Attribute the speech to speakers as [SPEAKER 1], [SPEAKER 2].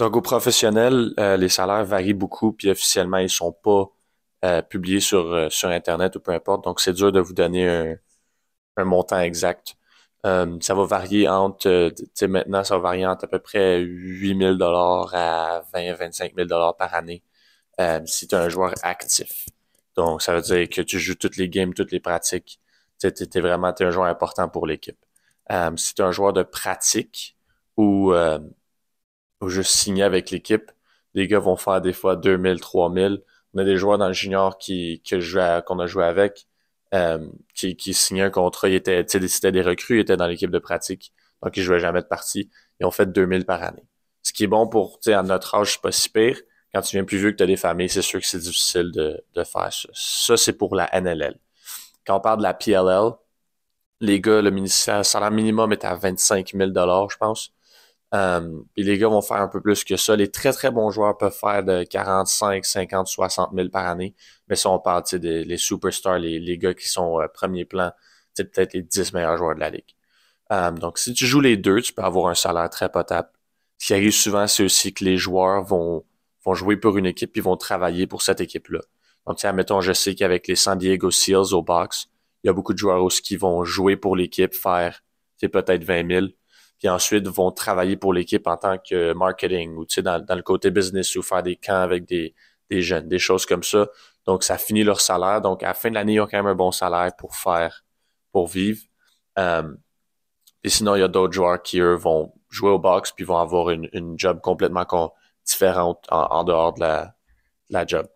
[SPEAKER 1] Donc, aux professionnels, les salaires varient beaucoup, puis officiellement, ils sont pas publiés sur Internet ou peu importe. Donc, c'est dur de vous donner un montant exact. Ça va varier entre, tu sais, maintenant, ça va varier entre à peu près 8 000 $ à 20 à 25 000 $ par année si tu es un joueur actif. Donc, ça veut dire que tu joues toutes les games, toutes les pratiques. Tu sais, t'es un joueur important pour l'équipe. Si tu es un joueur de pratique ou juste signé avec l'équipe, les gars vont faire des fois 2 000, 3 000. On a des joueurs dans le junior qu'on a joué avec, qui signaient un contrat, tu sais, c'était des recrues, ils étaient dans l'équipe de pratique, donc ils jouaient jamais de partie. Ils ont fait 2 000 par année. Ce qui est bon pour, tu sais, à notre âge, c'est pas si pire. Quand tu viens plus vieux que tu as des familles, c'est sûr que c'est difficile de faire ça. Ça, c'est pour la NLL. Quand on parle de la PLL, les gars, le salaire minimum est à 25 000 $ je pense. Puis les gars vont faire un peu plus que ça. Les très, très bons joueurs peuvent faire de 45, 50, 60 000 par année. Mais si on parle, tu sais, les superstars, les gars qui sont premier plan, c'est peut-être les 10 meilleurs joueurs de la ligue. Donc, si tu joues les deux, tu peux avoir un salaire très potable. Ce qui arrive souvent, c'est aussi que les joueurs vont jouer pour une équipe et vont travailler pour cette équipe-là. Donc, tu sais, admettons, je sais qu'avec les San Diego Seals au box, il y a beaucoup de joueurs aussi qui vont jouer pour l'équipe, faire, c'est peut-être 20 000, puis ensuite vont travailler pour l'équipe en tant que marketing ou, tu sais, dans le côté business ou faire des camps avec des jeunes, des choses comme ça. Donc, ça finit leur salaire. Donc, à la fin de l'année, ils ont quand même un bon salaire pour vivre. Euh, et sinon, il y a d'autres joueurs qui, eux, vont jouer au box puis vont avoir une job complètement différente en dehors de la job.